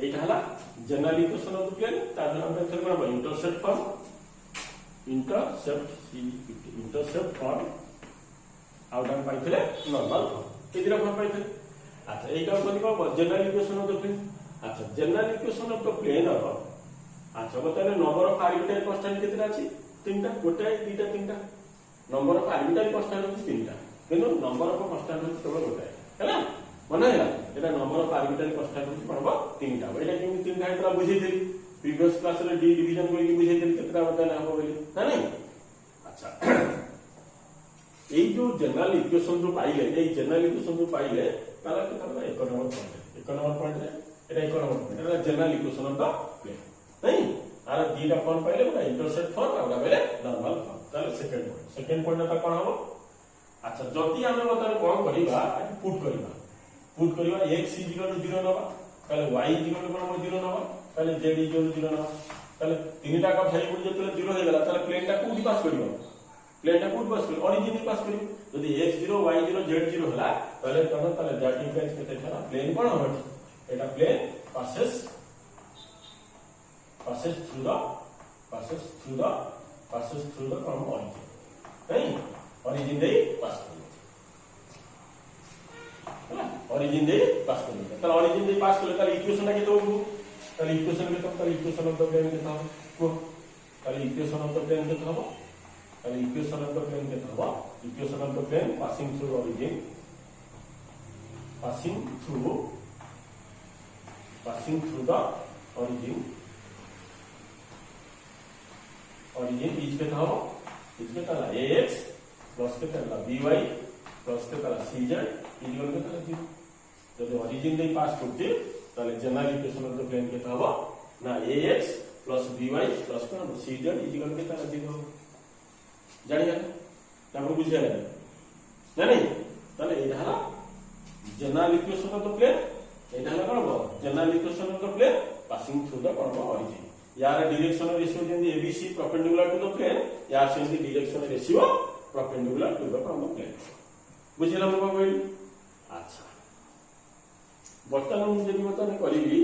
এইটা হলা general equation of the plane তার জন্য আমরা এখানে করব ইন্টারসেপ্ট ফর্ম আউট আম পাইছিলে নরমাল ফর্ম এই দিরা ফর্ম পাইছিলে। আচ্ছা এইটা কোনি কব general equation of the plane. আচ্ছা general equation of the plane of আচ্ছা বতালে নম্বর অফ আরবিটারি কনস্ট্যান্ট কেতরা আছে তিনটা গোটাই দুইটা তিনটা নম্বর অফ আরবিটারি কনস্ট্যান্ট আছে তিনটা কিন্তু নম্বর অফ কনস্ট্যান্ট আছে কেবল গোটাই ହେଲା মনে হলা এটা নম্বর অফ আরবিটারি কনস্ট্যান্ট আছে পড়ব তিনটা এটা কেমনি তিনটা এটা বুঝাইଥିଲି প্রিভিয়াস ক্লাস রে ডি ডিভিजन করি বুঝাইଥିଲି কেতরা বতালে হবো বলি না নাই। আচ্ছা এই যে জেনারেল ইকুয়েশন जो পাইলে এই জেনারেল ইকুয়েশন जो পাইলে তাহলে কি করবে এক নম্বর পয়েন্ট এটা এক নম্বর পয়েন্ট এটা general equation of the plane নাই আর দুইটা ফর্ম পাইলে ওটা ইন্টারসেপ্ট ফর্ম আর ওটা বেলে নরমাল ফর্ম তাহলে সেকেন্ড পয়েন্টটা কোন হবে। আচ্ছা যদি আমি বতালে কোন করিবা পুট করিবা x = 0 নবা তাহলে y = 0 নবা তাহলে z = 0 নবা তাহলে তিনটা কা ভাই বলি যেতে 0 হয়ে গেল তাহলে প্লেনটা কোডি পাস করিব অরিজিন পাস করিব যদি x0 y0 z0 হলা তাহলে দ্যাট ইমপ্লাইজ কেতে হলা প্লেন কোন হবে এটা plane passes through the from origin नहीं origin दे पास करिए है origin दे पास करिए তাহলে origin दे पास করলে তাহলে ইকুয়েশনটা কি তৈরি হবে তাহলে ইকুয়েশন অফ দ্য প্লেন কেতে হবে তাহলে ইকুয়েশন অফ দ্য প্লেন কেতে হবে equation of the plane passing through origin passing through the origin is के था इसके ताला ax प्लस के ताला by प्लस के ताला cz इक्वल के ताला 0 যদি অরিজিন দিয়ে পাস করতে তাহলে general equation of the plane কে তো হবে না ax by প্লস কোন cz ইকুয়াল কে তালা 0 জানি না তারপর বুঝিয়ে গেল না নাই তাহলে এটা হলো general equation of the plane এটা হলো কোন general equation of the plane passing through the origin यार डायरेक्शन रेशियो जेंदी ABC perpendicular to the plane यार सेंदी direction ratio perpendicular to the plane बुझिला हम कोई। अच्छा वर्तमान जदि बतन करिवि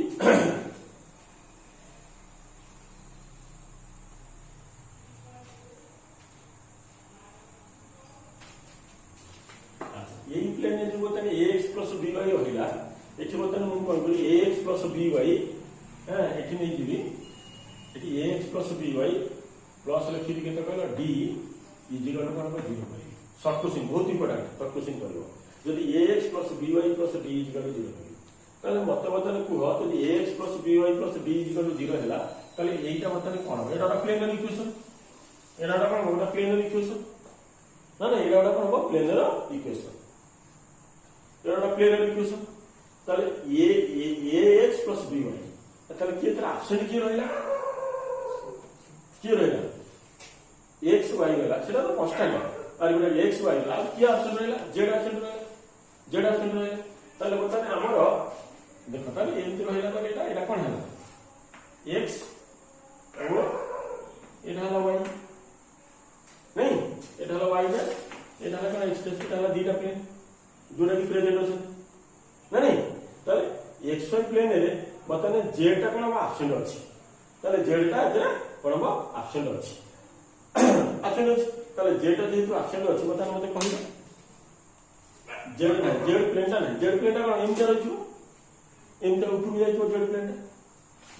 अच्छा यही प्लेन जे बतन ax by होइला एठी बतन हम कोन करी ax by हां एठी नै जिवि এটি ax by প্লাস লিখি কেতে কইলো d ইজিকাল কোন হবে 0 করি শর্ট কোশ্চেন বহুত ইম্পর্টেন্ট শর্ট কোশ্চেন করব যদি ax by d ইজিকাল 0 করি তাহলে মত বদলে কুহ যদি ax by d ইজিকাল 0 হেলা তাহলে এইটা বদলে কোন হবে এটা প্লেনার ইকুয়েশন এটা কোন হবে প্লেনার ইকুয়েশন না না এটা কোন হবে প্লেনার ইকুয়েশন এটা প্লেনার ইকুয়েশন তাহলে ax by তাহলে কি এর অপশন কি রইলা কি রইলা x y রইলা সেটা তো কনস্ট্যান্ট আর এটা x y রইলা কি অপশন রইলা z অপশন রইলা তাহলে বলতে আমার দেখো তাহলে এমতি রইলা তাহলে এটা কোন হলো x और এটা হলো y नहीं এটা হলো y है এটা হলো কোন x এটা হলো দুইটা প্লেন দুটো কি প্রেজেন্ট আছে না नहीं তাহলে xy প্লেনের বতনে z টা কোন অপশন আছে তাহলে z টা এতে কোন অপশন আছে তাহলে z টা যেহেতু অপশন আছে বতনে মতে কহিবা z না z প্লেনটা না z প্লেনটা কোন এমটা রইছো এমটা উপরে যাইতো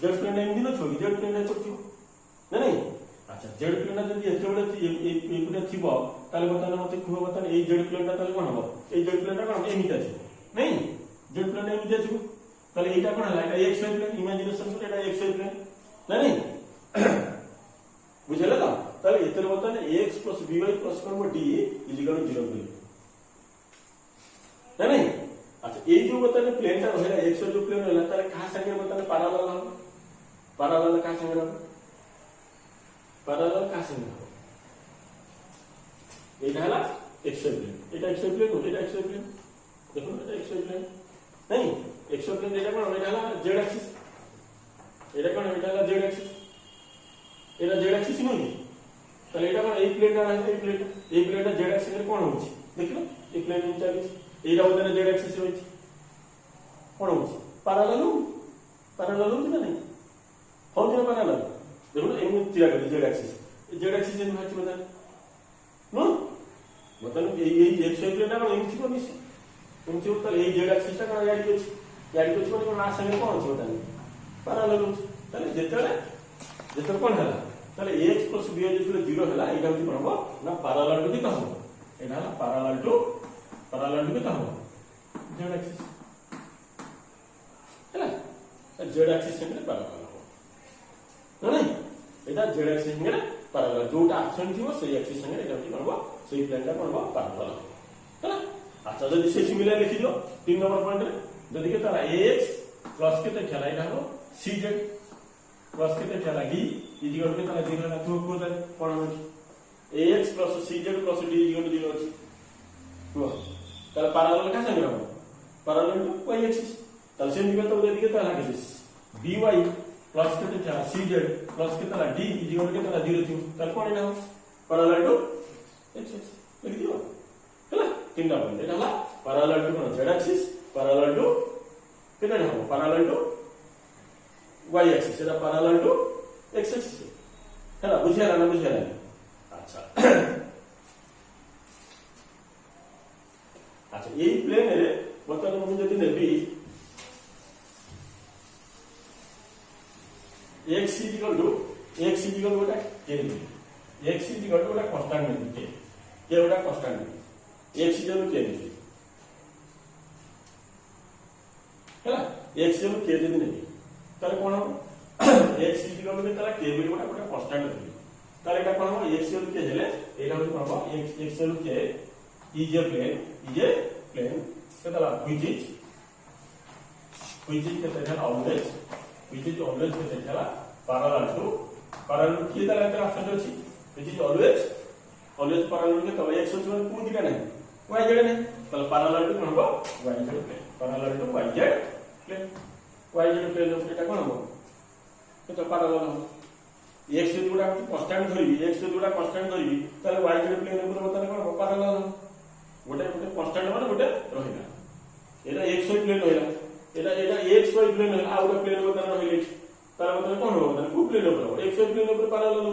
z প্লেন এমদি না ছবি z প্লেনটা চলছো না नहीं আচ্ছা z প্লেনটা যদি এতে বলে এইটা থিব তাহলে বতনে মতে কুহ বতনে এই z প্লেনটা তাহলে কোন হবে এই z প্লেনটা কোন এমিটা ছিল नहीं z প্লেন এমিটা ছিল তাহলে এইটা কোন হলো এটা xy প্লেন ইমাজিনেশন করে এটা xy প্লেন না नहीं বুঝলে তো তাহলে এর বতনে ax by প্লাস করব d ইকুয়াল 0 করি না नहीं আচ্ছা এই যে বতনে প্লেনটা হইলা xy যে প্লেন হইলা তাহলে কার সঙ্গে বতনে প্যারালাল হবে প্যারালাল কার সঙ্গে হবে প্যারালাল কার সঙ্গে হবে এইটা হলো xy প্লেন এটা xy প্লেন এটা xy প্লেন দেখুন এটা xy প্লেন नहीं xy প্লেন এটা কোন এটা হলো z অ্যাক্সিস এটা কোন এটা হলো z অ্যাক্সিস এটা z অ্যাক্সিস নয় তাহলে এটা কোন এই প্লেনটা আছে এই প্লেনটা z অ্যাক্সিসের কোন হচ্ছে দেখো এই প্লেন নিচে আছে এইটা বলতে z অ্যাক্সিস রয়েছে কোন হচ্ছে প্যারালাল पैरेलल होउछ ना नहीं होउछ ना पैरेलल देखो एमु चिरा कर जेड एक्सिस एमु हाची बता नो मतलब ये एक्स वाई प्लेन ना एमु छिको मिस एमु छिको त ए जेड एक्सिस ता याडी अछि माने कोन आ संगे कोन अछि बता पैरेलल होउछ ताले जेतले कोन हला ताले x + b जेतले 0 हला एटा होची कोन हो ना पैरेलल टू किता हो एटा हला पैरेलल टू किता हो जेड एक्सिस हला जेड एक्सिस संगे पैरेलल हो नहीं एटा जेड एक्सिस संगे पैरेलल जोटा एक्शन थिबो से एक्सिस संगे एटा होची कोन हो से प्लेन ता कोन हो पैरेलल हो हला अच्छा जदी से सिमिलर लिखि दियो 3 नंबर पॉइंट रे जदी के तारा ax प्लस के त खेला एटा हो cz प्लस के त खेला d इजिकल के तारा 0 ना तो को त कोन हो ax plus cz plus d equal 0 अछि हो तारा पैरेलल का संगे हो पैरेलल टू y एक्सिस तार से दिके तो जदी के तारा दिस by प्लस के त खेला cz प्लस के तारा d इजिकल के तारा 0 थियो तार कोन ना हो पैरेलल टू x लिख दियो हला तीनटा पॉइंट एटा हला पैरेलल टू कोन z एक्सिस पैरेलल टू केटा हो पैरेलल टू y एक्सिस एटा पैरेलल टू x एक्सिस हैला बुझिया ना अच्छा अच्छा यही प्लेन रे मतलब हम जदी नेबी x गोटा के x गोटा कांस्टेंट नेबी के गोटा कांस्टेंट x के हैला x के जदी नेबी ताले कोन हो x के ताला के भी गोटा कांस्टेंट नेबी ताले एटा कोन हो x के हेले एटा हो कोन हो x के is a plane केतला which is केतला always केतला parallel to की ताला एटा ऑप्शन अछि which is always parallel के तब x होछ कोन दिका नै y z नै तब parallel to कोन हो y z plane parallel to y z plane एटा कोन हो तो parallel हो x जोड़ा कांस्टेंट धरिबी ताले y z प्लेन ऊपर बताले कोन हो पैरेलल हो गोटे कांस्टेंट माने गोटे रहिला एटा x y प्लेन रहिला एटा x y प्लेन आ गोटे प्लेन बताले रहिले तार मतलब कोन हो मतलब को प्लेन ऊपर x y प्लेन ऊपर पैरेलल हो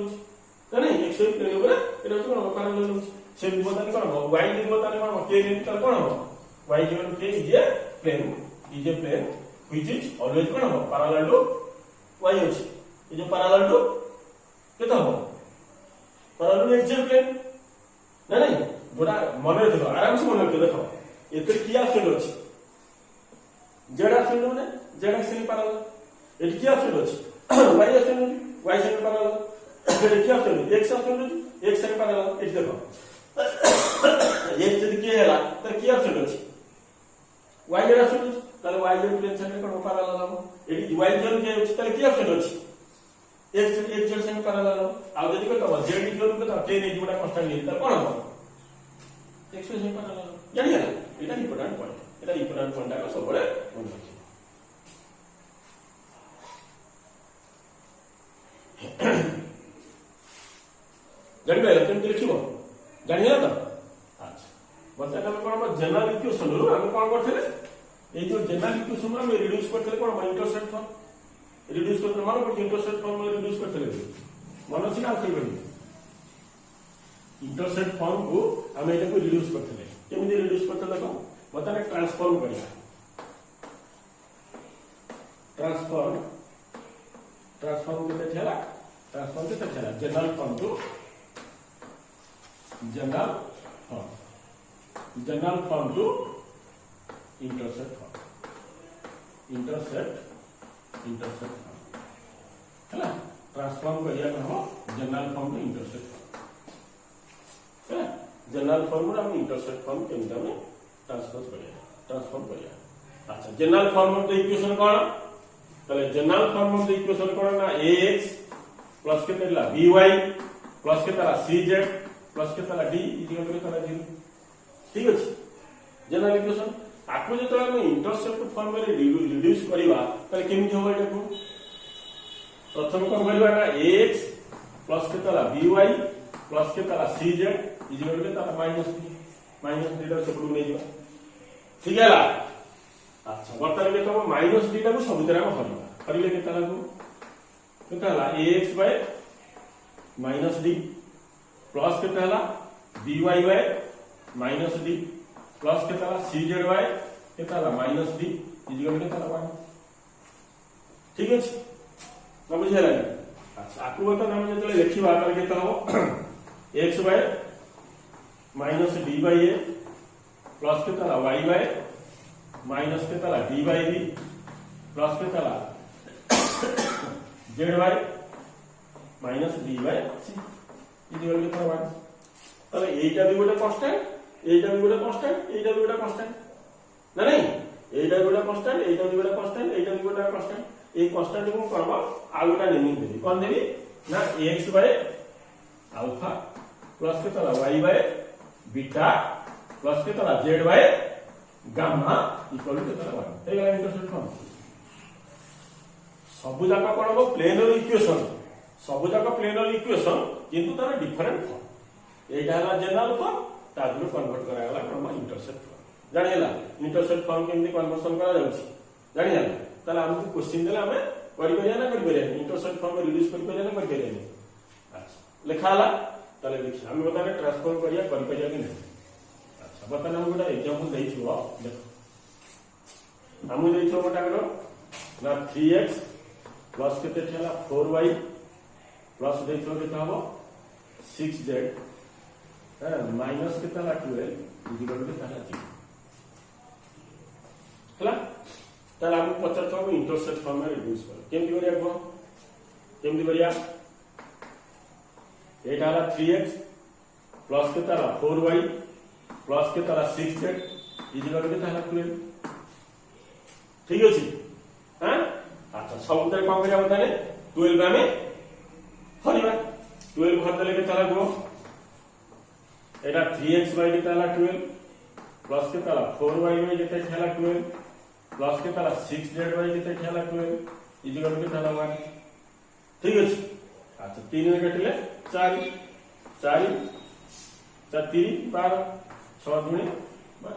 नहीं x y प्लेन ऊपर एटा कोन हो पैरेलल हो से बताले कोन हो y z बताले कोन हो k z ताले कोन हो y z k is a plane which is always कोन हो पैरेलल टू y होछि ए जो पैरेलल टू केता हो parallel to x z plane नहीं गोटा मन रखो आराम से मन रखो देखो एते की ऑप्शन अछि जेड ऑप्शन ने जेड एक्सिस पैरेलल एटी की ऑप्शन अछि y ऑप्शन y से पैरेलल एटी की ऑप्शन x ऑप्शन x से पैरेलल एटी देखो x जदी के हैला त की ऑप्शन अछि y जेड ऑप्शन ताले y जेड प्लेन से कोन पैरेलल हो एटी y जेड के अछि ताले की ऑप्शन अछि x जेड से पैरेलल हो आ जदी को त z इक्वल को त k नै जोड़ा कांस्टेंट नै त कोन हो x से पैरेलल जानि ना एटा इंपोर्टेंट पॉइंट आ सब बड़े मन रखियो जानि बेला केमति लिखिबो जानि होला त अच्छा बच्चा हम कोन जनरल इक्वेशन रो हम कोन करथले ए जो जनरल इक्वेशन हम रिड्यूस करथले कोन इंटरसेप्ट फॉर्म रिड्यूस करथले मानो को इंटरसेप्ट फॉर्म में रिड्यूस करथले मन अछि ना कहि बनी इंटरसेप्ट फॉर्म को हम एटा को रिड्यूस करथले केमि रिड्यूस करथले को बताने ट्रांसफॉर्म करिया ट्रांसफॉर्म केते छला general form to intercept form हैला ट्रांसफॉर्म करिया हो general form to intercept general form हम इंटरसेप्ट फॉर्म केमता में ट्रांसफॉर्म करिया अच्छा general form of the equation कोन तले general form of the equation कोन ना ax प्लस के तला by प्लस के तला cz प्लस के तला d इक्वल के तला 0 ठीक अछि जनरल इक्वेशन आको जे तला में इंटरसेप्ट फॉर्म में रिड्यूस करिवा तले केमि होबा एटा को प्रथम कोन करिवा ना ax प्लस के तला by प्लस के तला cz इक्वल के तला माइनस d सब नै जिवा ठीक है अच्छा वर्तमान में तो -d को सब तरह में हरिबा हरिले केता लागो केता हला ax by minus d plus केता हला by by minus d plus केता हला cz बाय केता हला माइनस d इजिकल केता हला 1 ठीक अछि न बुझेला अच्छा आकु बता हम जतले लिखिबा तार केता हो x by minus d by a plus केता हला y बाय माइनस केता हला d बाय b प्लस केता हला z by minus d by c is equal केता हला 1 তাহলে এইটা বি গোটা কনস্ট্যান্ট এইটা বি গোটা কনস্ট্যান্ট এইটা বি গোটা কনস্ট্যান্ট না নাই এইটা বি গোটা কনস্ট্যান্ট এইটা বি গোটা কনস্ট্যান্ট এইটা বি গোটা কনস্ট্যান্ট এই কনস্ট্যান্ট को করব আর গোটা নেমিং দেবি কোন দেবি না x বাই আলফা প্লাস কে তালা y বাই বিটা প্লাস কে তালা z by gamma equal to তালা 1 এই গলা ইন্টারসেপ্ট ফর্ম সবু জায়গা কোন হবো প্লেনার ইকুয়েশন সবু জায়গা প্লেনার ইকুয়েশন কিন্তু তার ডিফারেন্ট ফর্ম এইটা হলা জেনারেল ফর্ম তারপরে কনভার্ট করা গলা কোন ইন্টারসেপ্ট ফর্ম জানি হলা ইন্টারসেপ্ট ফর্ম কেমনি কনভার্সন করা যাচ্ছে জানি হলা তাহলে আমাকে কোশ্চেন দিলে আমি করি করিয়া না করি করিয়া ইন্টারসেপ্ট ফর্ম রিডিউস করি করিয়া না করি করিয়া আচ্ছা লেখা হলা তাহলে দেখি আমি বতানে ট্রান্সফর্ম করিয়া করি করিয়া কি না আচ্ছা বতানে আমি গোটা एग्जांपल দেইছো দেখো আমি দেইছো গোটা গলো না 3x প্লাস কেতে ঠেলা 4y প্লাস দেইছো কেতে হবে 6z माइनस कितना ला 12 इक्वल टू कितना 0 हला ताला हम पचास को इंटरसेप्ट फॉर्म में रिड्यूस कर केमती करिया को केमती करिया एटा ला 3x प्लस कितना ला 4y प्लस कितना ला 6z इक्वल टू कितना 12 ठीक अछि हां अच्छा सब उधर कम करिया बताने 12 में हरिबा 12 भर देले कितना लागो एटा 3x बाय कितना ला 12 प्लस कितना ला 4y बाय कितना ला 12 प्लस कितना ला 6z बाय कितना ला 12 इक्वल टू कितना ला 1 ठीक अछि अच्छा 3 में कटले 4 4 4 3 12 6 दुनी 12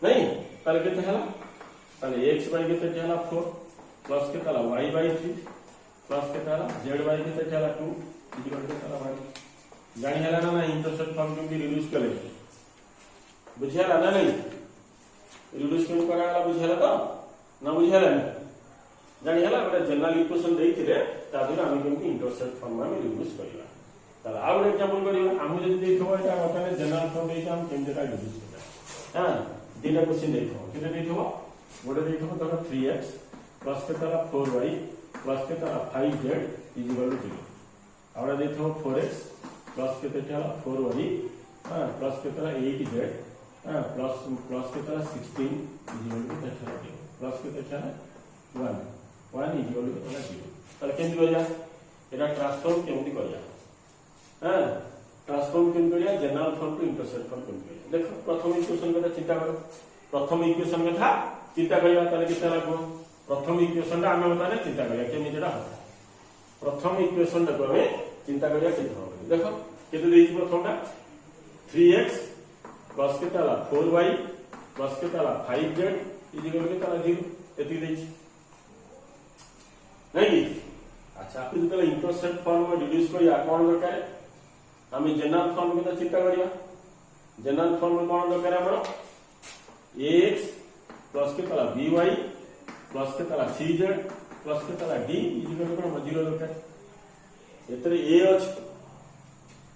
नहीं ताले कितना हला ताले x बाय कितना ला 4 प्लस कितना ला y बाय 3 प्लस कितना ला z बाय कितना ला 2 इक्वल टू कितना ला 1 जानी हला ना इंटरसेप्ट फॉर्म को भी रिड्यूस करे बुझियाला ना नहीं रिड्यूस क्यों कराला बुझियाला तो ना बुझियाला जानी हला बड़ा जनरल इक्वेशन देइथिले तादिन हम केमती इंटरसेप्ट फॉर्म में रिड्यूस करिला ताला आ एक एग्जांपल करियो हम जदी देखो एटा बताने जनरल फॉर्म देइता हम केमते का रिड्यूस करबा हां दिना क्वेश्चन देखो किते देखो गोटे देखो तो 3x प्लस के ताला 4y प्लस के ताला 5z इक्वल टू 0 आउरा देखो 4x प्लस के तेला 4y हां प्लस के तेला 8z हां प्लस के तेला 16 इक्वल टू तेला 0 प्लस के तेला 1 इक्वल टू तेला 0 ताले केमति करिया एटा ट्रांसफॉर्म केमति करिया हां ट्रांसफॉर्म केमति करिया general form to intercept form केमति करिया देखो प्रथम इक्वेशन का चिंता करो प्रथम इक्वेशन का चिंता करिया ताले कितना लागो प्रथम इक्वेशन ता हमें बताने चिंता करिया केमतिटा होता प्रथम इक्वेशन को हमें चिंता करिया केमति होता देखो केते देइछि प्रथमटा 3x प्लस के ताला 4y प्लस के ताला 5z इक्वल के ताला 0 एति देइछि नहीं अच्छा आप जब इंटरसेप्ट फॉर्म में रिड्यूस करिया कोन दरकार हम जनरल फॉर्म में चिंता करिया जनरल फॉर्म में कोन दरकार हमरो ax प्लस के ताला by प्लस के ताला cz प्लस के ताला d इक्वल के 0 दरकार एतरे a अछि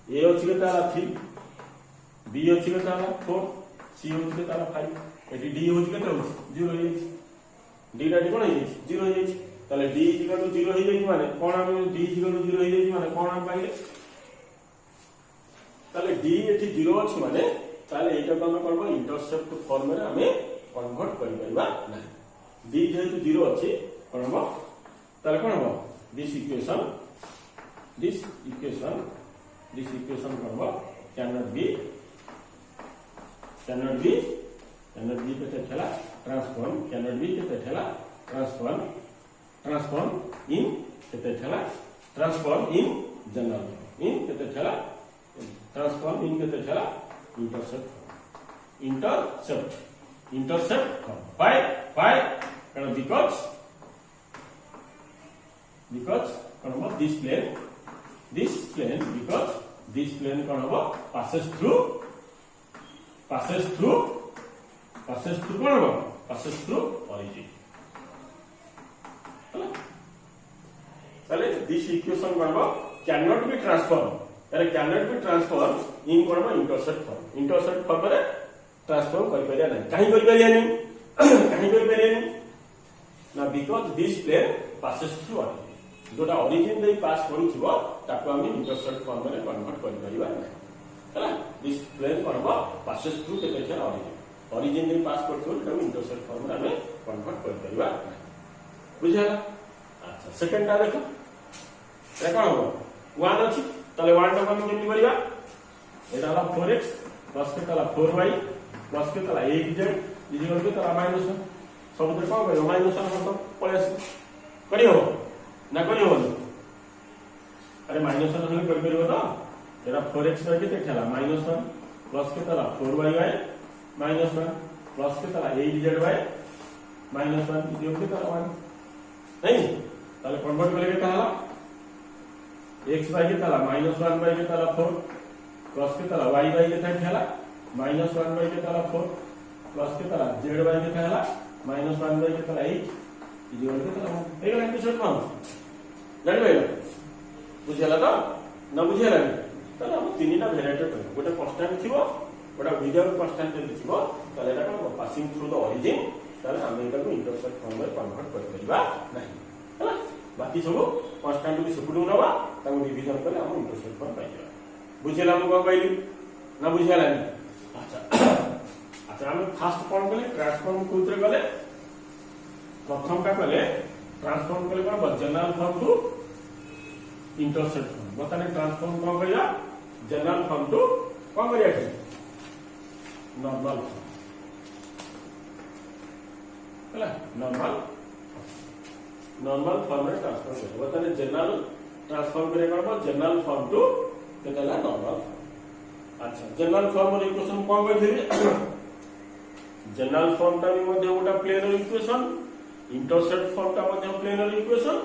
ए अछि के ताला 3 बी अछि के ताला 4 सी अछि के ताला 5 एटी डी अछि के ताला 0 हे डी टा कोन हे 0 हे ताले डी इक्वल टू 0 हे जाई माने कोन हम डी इक्वल टू 0 हे जाई माने कोन हम पाइले ताले डी एटी 0 अछि माने ताले एटा को हम करबो इंटरसेप्ट फॉर्म में हमें कन्वर्ट करि परबा नै डी जेतु 0 अछि कोन हम ताले कोन हम दिस इक्वेशन करबो cannot be पे ठेला ट्रांसफॉर्म cannot be पे ठेला ट्रांसफॉर्म in पे ठेला ट्रांसफॉर्म in जनरल in पे ठेला ट्रांसफॉर्म in पे ठेला इंटरसेप्ट why because because कौन हम this plane because this plane कौन हम passes through कौन हम passes through origin चले this equation कौन हम cannot be transformed in कौन हम intercept form रे ट्रांसफॉर्म कर परिया नहीं कहीं कर परिया नहीं ना because this plane passes through origin जोटा origin दे पास करूथिबो ताको हम इंटरसेप्ट फॉर्म रे कन्वर्ट कर परिबा नहीं हला this plane करबो passes through के देखा origin दे पास करथो ताको इंटरसेप्ट फॉर्म रे हमें कन्वर्ट कर परिबा बुझला अच्छा सेकंड टा देखो रे कोन हो 1 अछि तले 1 टा हम केमि परिबा एटा हला 4x प्लस के तला 4y प्लस के तला 8z इक्वल के तला माइनस सब तो कौन करियो माइनस हम तो पळे करियो ना करियो अरे माइनस हम कर परियो तो एरा 4x के केठला -1 प्लस के तला 4y -1 प्लस के तला 8zy -1 इक्वल के तला 1 नहीं ताले कन्वर्ट करले के तला x y के तला -1 y के तला 4 प्लस के तला y y के तला -1 y के तला 4 प्लस के तला z y के तला -1 y के तला 8 इक्वल के तला एगला इंटरसेप्ट फॉर्म जानि भाई बुझला तो न बुझला तले हम तीनटा वेरिएबल कर गोटे कांस्टेंट थिबो गोटे विदाउट कांस्टेंट जदि थिबो तले एटा को पासिंग थ्रू द ओरिजिन तले हम एटा को इंटरसेप्ट फॉर्म रे कन्वर्ट कर परिबा नहीं हला बाकी सब कांस्टेंट भी सेपुडू नबा ताको डिवीजन करे हम इंटरसेप्ट फॉर्म पाइबा बुझला हम को कहली ना बुझला अच्छा हम फास्ट कौन कले ट्रांसफॉर्म कोथरे गले प्रथम का कले ट्रांसफॉर्म कले कोन general form to intercept form बताने ट्रांसफॉर्म कोन करिया जनरल फॉर्म टू कोन करिया के नॉर्मल हला नॉर्मल फॉर्म में ट्रांसफॉर्म करे बताने जनरल ट्रांसफॉर्म करे कोन जनरल फॉर्म टू केतला नॉर्मल अच्छा जनरल फॉर्म रे इक्वेशन कोन करथिबे जनरल फॉर्म टा भी मध्ये गोटा प्लेनर इक्वेशन इंटरसेप्ट फॉर्म टा मध्ये प्लेनर इक्वेशन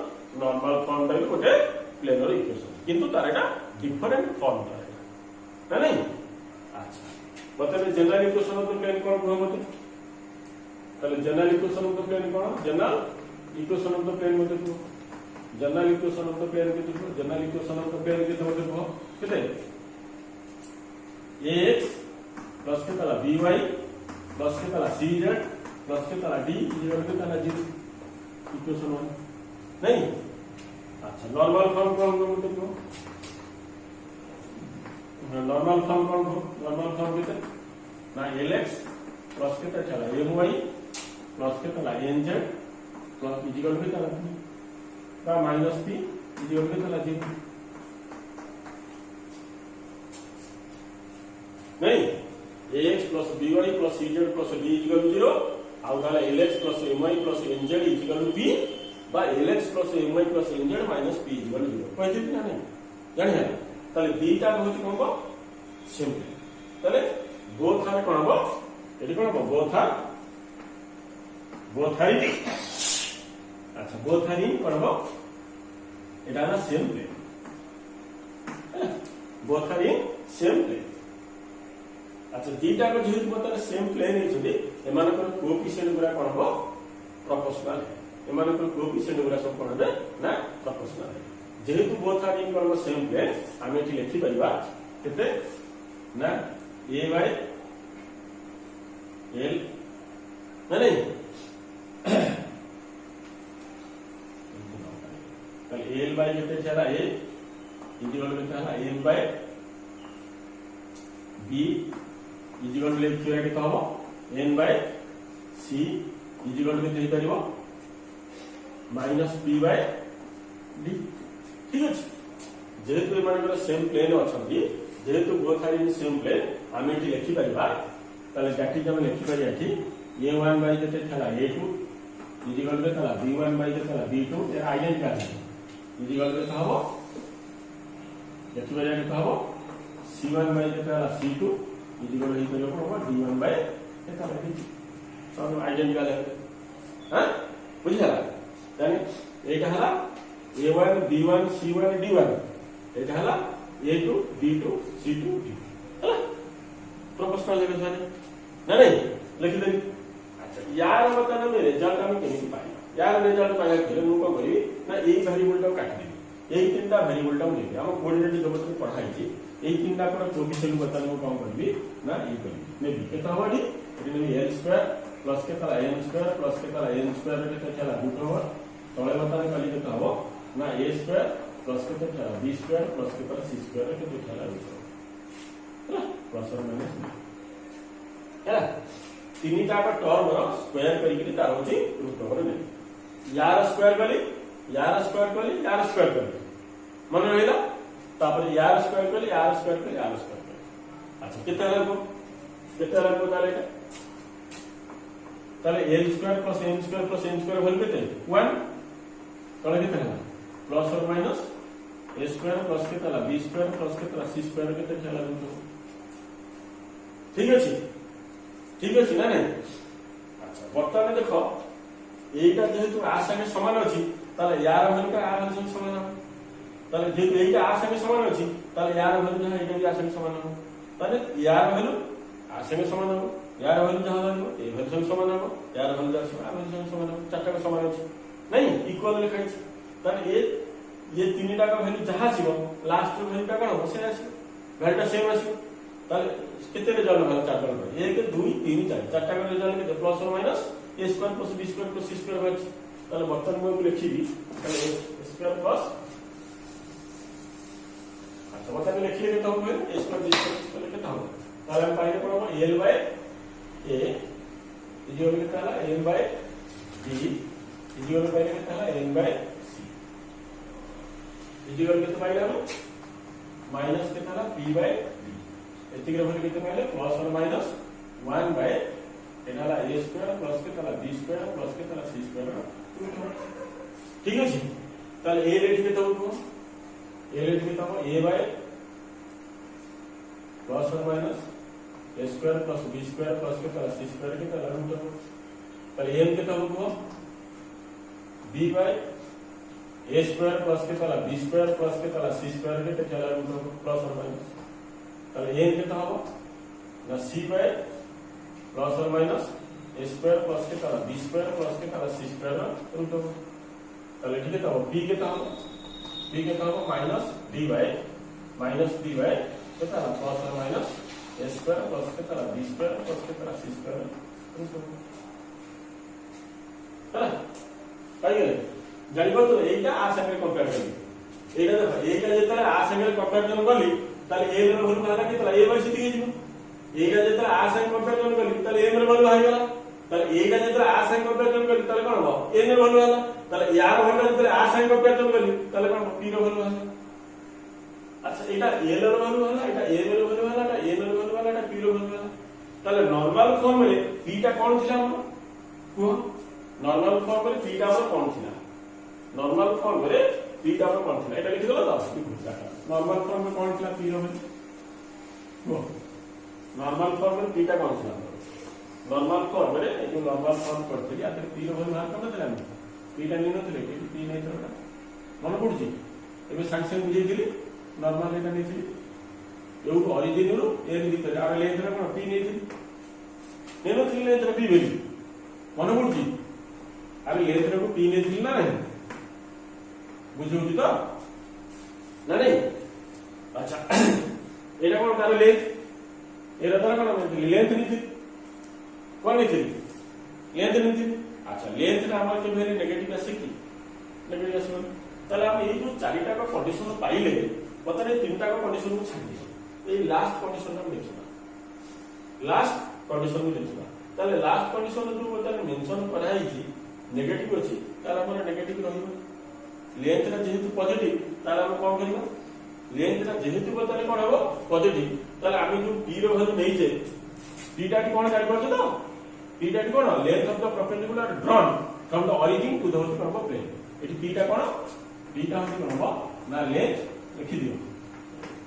नॉर्मल फॉर्म टा भी गोटे प्लेनर इक्वेशन किंतु तार एटा डिफरेंट फॉर्म ता नहीं अच्छा बताने जनरल इक्वेशन तो प्लेन कोन होबो ताले जनरल इक्वेशन तो प्लेन कोन जनरल इक्वेशन तो प्लेन मध्ये तो जनरल इक्वेशन तो प्लेन के तो जनरल इक्वेशन तो प्लेन के तो देखो केते ax प्लस के तला by प्लस के तला cz प्लस के तला d इक्वल के तला 0 इक्वेशन 1 नहीं अच्छा नॉर्मल फॉर्म कौन को देखो नॉर्मल फॉर्म कौन को नॉर्मल फॉर्म कितने ना lx प्लस के तला my प्लस के तला nz प्लस इक्वल के तला का माइनस p इक्वल के तला 0 नहीं ax plus by plus cz plus d equal to 0 आउ ताला lx plus my plus nz equal to p बा lx plus my plus nz minus p equal to 0 कहते ना नहीं जानि है ताले बीटा होती कोन को सिंपल ताले बोथ आर कोन हो एटी कोन हो बोथ आर अच्छा बोथ आर इन कोन हो एटा ना same plane both are in same plane अच्छा दीटा को जेहेतु बताले सेम प्लेन है एमान को कोएफिशिएंट गुरा कोन हो प्रोपोर्शनल है एमान को कोएफिशिएंट गुरा सब कोन है ना प्रोपोर्शनल है जेहेतु बोथ आर इन कोन सेम प्लेन हम एठी लिखि परिबा केते ना a by l ना नहीं कल l by केते चला a इंटीग्रल में चला n by b equal to लिखिया के कहबो n by c equal to देई परिबो माइनस p by d ठीक है जेहेतु एमानकर सेम प्लेन अछंती जेहेतु both are in same plane हम एठी लिखि परिबा तले डाटी हम लिखि परिया कि a1 by केते थला a2 इक्वल टू थला b1 by केते थला b2 ए आइडेंटिकल है इक्वल टू कहबो लिखि परिया के कहबो c1 by केते थला c2 इक्वल ही तो लोग d1 by केते थला d सब आइडेंटिकल है हां बुझला यानी एटा हला A1 B1 C1 D1 एटा हला A2 B2 C2 D हला प्रोपोर्शनल डिवीजन ना नहीं लिखि देबी। अच्छा यार बर्तमान में रिजल्ट हम केमिति पाइबा यार रिजल्ट पाइबा के मु को करिवि ना एई वेरिएबल टा काट देबी एई तीनटा वेरिएबल टा लेबी हम कोऑर्डिनेट जगत में पढ़ाई छी एई तीनटा पर प्रोविजन बर्तमान में काम करबी ना ई करबी नेबी केता होडी एटी नेबी l स्क्वायर प्लस के ताला n स्क्वायर प्लस के ताला n स्क्वायर के चला रूट ओवर तळे बर्तमान काली केता हो ना a स्क्वायर प्लस के चला b स्क्वायर प्लस के ताला c स्क्वायर के चला रूट ओवर प्लस और माइनस है तीनटा का टर्म रो स्क्वायर करी तार होची रूट ओवर ने यार स्क्वायर कली यार स्क्वायर कली यार स्क्वायर कली मन रहिला तापर यार स्क्वायर कली यार स्क्वायर कली यार स्क्वायर कली। अच्छा केते लागो ताले ताले l square plus n square whole केते 1 ताले केते होला प्लस और माइनस a स्क्वायर प्लस के ताला b स्क्वायर प्लस के ताला c स्क्वायर केते चला रूट ठीक अछि ना नहीं। अच्छा वर्तमान देखो एटा जेहेतु आ संगे समान अछि ताले यार भल का आ संगे समान हो ताले जेहेतु एटा आ संगे समान अछि ताले यार भल जहा एटा भी आ संगे समान हो ताले यार भल आ संगे समान हो यार भल जहा हो ए भल संगे समान हो यार भल जहा आ भल संगे समान हो चारटा का समान अछि नहीं इक्वल लिखा अछि ताले ये तीनटा का वैल्यू जहा छिबो लास्ट वैल्यू का कोन से आसी वैल्यू सेम आसी ताले केते रिजल्ट होला चारटा 1 2 3 4 चारटा का रिजल्ट के प्लस और minus a square plus b square plus c square होछि ताले बर्तन में लिखि दी ताले a स्क्वायर प्लस अच्छा बर्तन में लिखि देता हूं a स्क्वायर b स्क्वायर लिखता हूं ताले हम पाइले कोन l बाय a इजिवल के ताला n बाय b इजिवल पाइले के ताला n बाय c इजिवल के तो पाइले हम माइनस के ताला p बाय एतिक रखले केते पाइले प्लस और माइनस 1 बाय एनाला a स्क्वायर प्लस के ताला b स्क्वायर प्लस के ताला c स्क्वायर ठीक अछि ताले a रेट के तो a रेट के तो a बाय प्लस और minus a square plus b square plus के ताला c स्क्वायर के ताला रूट ताले m के तो b by a square plus के ताला b स्क्वायर प्लस के ताला c स्क्वायर के ताला रूट प्लस और माइनस ताले n के तो ना c बाय प्लस और माइनस a स्क्वायर प्लस के ताला b स्क्वायर प्लस के ताला c स्क्वायर रूट ताले ठीक है तो b के तो माइनस d बाय के ताला प्लस और माइनस a स्क्वायर प्लस के ताला b स्क्वायर प्लस के ताला c स्क्वायर रूट है काई गेले जानिबो तो एटा आ संगे कंपेयर करी एटा देखो एटा जेतले आ संगे कंपेयर करली ताले a रे भूल कहला कि ताले a बाय c दिगे जिवो एटा जेतले आ संगे कंपेयर करली ताले a रे भूल होई गेला ताले एटा जेतले आ संगे कंपेयर करली ताले कोन हो a रे भूल होला ताले यार भूल जेतले आ संगे कंपेयर करली ताले कोन p रे भूल होला। अच्छा एटा a रे भूल होला एटा a रे भूल होला एटा a रे भूल होला एटा p रे भूल होला ताले नॉर्मल फॉर्म में p टा कोन थिला हम को नॉर्मल फॉर्म में p टा हमर कोन थिला नॉर्मल फॉर्म में p टा हमर कोन थिला एटा लिखि देला तो नॉर्मल फॉर्म में कोन थिला p रो में नॉर्मल फॉर्म में p टा कोन थिला नॉर्मल फॉर्म में ए जो नॉर्मल फॉर्म करथि आ p रो में मार्क करना देला p टा निनो थले p नै थला मन पडुची एबे संक्षेप बुझै दिली नॉर्मल एटा नै थी एउ ओरिजिन रो ए भीतर आ लेंथ रे कोन p नै थी नेनो थी लेंथ रे p वैल्यू मन पडुची आ लेंथ रे को p नै थी ना नहीं बुझौती तो ना नहीं। अच्छा एटा कोन तार लेंथ एरा तार कोन लेंथ नहीं थी कोन नहीं थी लेंथ नहीं थी। अच्छा लेंथ रा हमर के भेरी नेगेटिव आसे की नेगेटिव आसे ताले हम ए जो चारिटा का कंडीशन पाइले पता नहीं तीनटा का कंडीशन को छाडी ए लास्ट कंडीशन हम देखिबा लास्ट कंडीशन में देखिबा ताले लास्ट कंडीशन जो पता मेंशन कराई छी नेगेटिव अछि ताले हमर नेगेटिव रहिबो लेंथ रा जेहेतु पॉजिटिव ताले हम कोन करिबा लेंथ रा जेहेतु बताले कोन हो पॉजिटिव ताले हम जो p रो वैल्यू नै जे p टा की कोन जानि परछ तो p टा की कोन length of the perpendicular drawn from the origin to the vertical plane at p टा कोन p टा हम कोन हो ना लेंथ लिखि दियो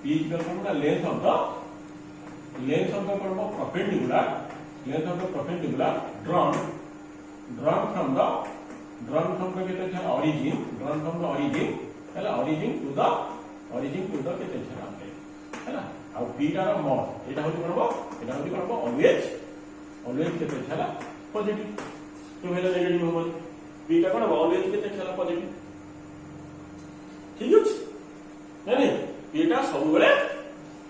p इक्वल टू ना length of the perpendicular drawn from the drawn from the केते छला origin drawn from the origin हैला ओरिजिन टू द केते छला हैला आ बीटा रो मोड एटा होती करबो ऑलवेज केते छला पॉजिटिव तो हेला नेगेटिव हो बीटा कोन ऑलवेज केते छला पॉजिटिव ठीक अछि नहीं बीटा सब बेले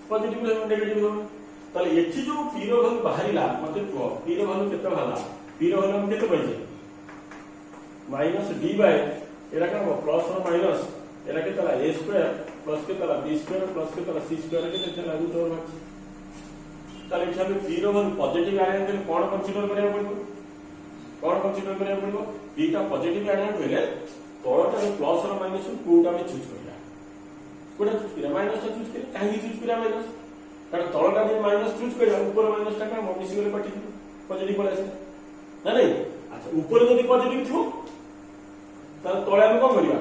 पॉजिटिव रे नेगेटिव हो ताले एठी जो पी रो वैल्यू बाहरिला मते को पी रो वैल्यू केते भाला पी रो वैल्यू केते पाइजे माइनस डी बाय एरा का प्लस और माइनस एरा के तला a स्क्वायर प्लस के तला b स्क्वायर प्लस के तला c स्क्वायर के तला रूट ओवर ताले एठी हम p रो वैल्यू पॉजिटिव आने के कोन कंसीडर करिया पड़िबो p टा पॉजिटिव आने पहिले तोटा प्लस और माइनस कोटा में चूज करिया कोटा चूज करिया माइनस टा चूज करिया काहे चूज करिया माइनस कारण तळटा जे माइनस चूज करिया ऊपर माइनस टा का मिसी गले पटी पॉजिटिव पड़े ना नहीं अच्छा ऊपर जदी पॉजिटिव थियो ताले तळे हम कोन करिया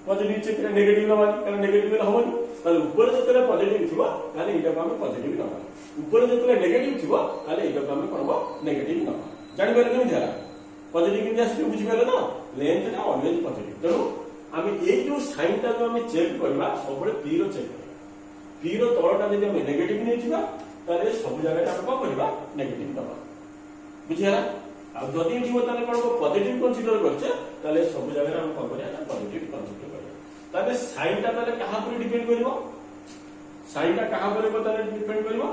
पॉजिटिव चेक करे नेगेटिव नबा कारण नेगेटिव ले होबनी ताले ऊपर जतले पॉजिटिव थियो ताले एटा को हम पॉजिटिव नबा ऊपर जतले नेगेटिव थियो ताले एटा को हम करबो नेगेटिव नबा जानि बेले केमि जाला पॉजिटिव केमि आसी बुझि गेले ना लेंथ टा ऑलवेज पॉजिटिव तेनु आमे ए जो साइन टा जो हम चेक करबा सबले पी रो चेक करबा पी रो तळटा जदि हम नेगेटिव नै थिबा ताले सब जगह हम कोन करबा नेगेटिव नबा बुझिया आ जदि थिबो ताले कोन पॉजिटिव कंसीडर करछे ताले सब जगह हम कोन करिया पॉजिटिव कंसीडर करिया ताले साइन टा ताले कहा पर डिपेंड करिवो साइन टा कहा पर ताले डिपेंड करिवो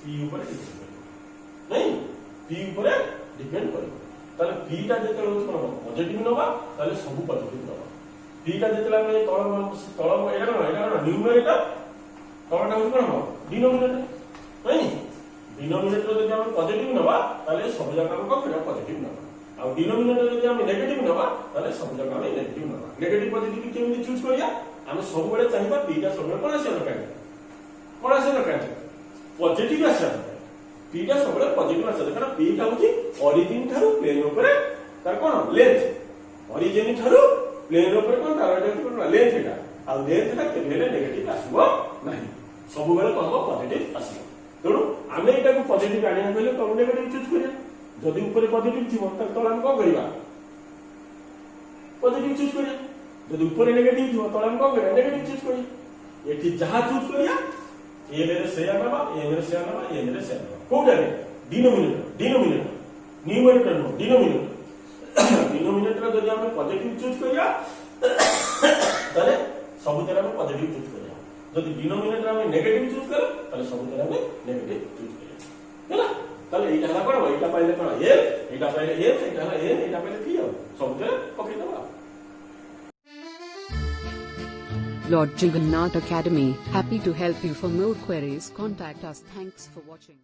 पी ऊपर डिपेंड करिवो नहीं पी ऊपर डिपेंड करिवो ताले पी टा जते होछ पॉजिटिव नबा ताले सब पॉजिटिव नबा पी टा जते लागे तळ एटा न्यूमरेटर तळटा होछ कोन डिनोमिनेटर नहीं डिनोमिनेटर जदि हम पॉजिटिव नबा ताले सब जगह हम कोन करिया पॉजिटिव नबा आ डिनोमिनेटर जदि हम नेगेटिव नबा ताले सब जगह हम नेगेटिव नबा नेगेटिव पॉजिटिव केमि चूज करिया हम सब बेले चाहिबा पी टा सब बेले कोन आसे दरकार पॉजिटिव आसे पी टा सब बेले पॉजिटिव आसे कारण पी टा होची ओरिजिन थारु प्लेन ऊपर तार कोन लेंथ ओरिजिन थारु प्लेन ऊपर कोन तार कोन लेंथ एटा आ लेंथ टा केबेले नेगेटिव आसीबो नाही सब बेले कहबो पॉजिटिव आसीबो तेणु आमे एटा को पॉजिटिव आनिया पहिले तो नेगेटिव चूज करिया जदि ऊपर पॉजिटिव थिबो त तळ हम को करिबा पॉजिटिव चूज करिया जदि ऊपर नेगेटिव थिबो तळ हम को करिया नेगेटिव चूज करिया एठी जहा चूज करिया ए रे से आनबा ए रे से आनबा ए रे से आनबा कोडा रे डिनोमिनेटर न्यूमरेटर नो डिनोमिनेटर जदि हम पॉजिटिव चूज करिया ताले सब तरह हम पॉजिटिव चूज करिया जदि डिनोमिनेटर हम नेगेटिव चूज कर ताले सब तरह हम नेगेटिव चूज करिया हैला ताले एटा हला कोन एटा पाइले कोन ए एटा पाइले ए एटा हला ए एटा पाइले पी सब तरह पकड़ दबा Lord Jagannath Academy, happy to help you. For more queries, contact us. Thanks for watching.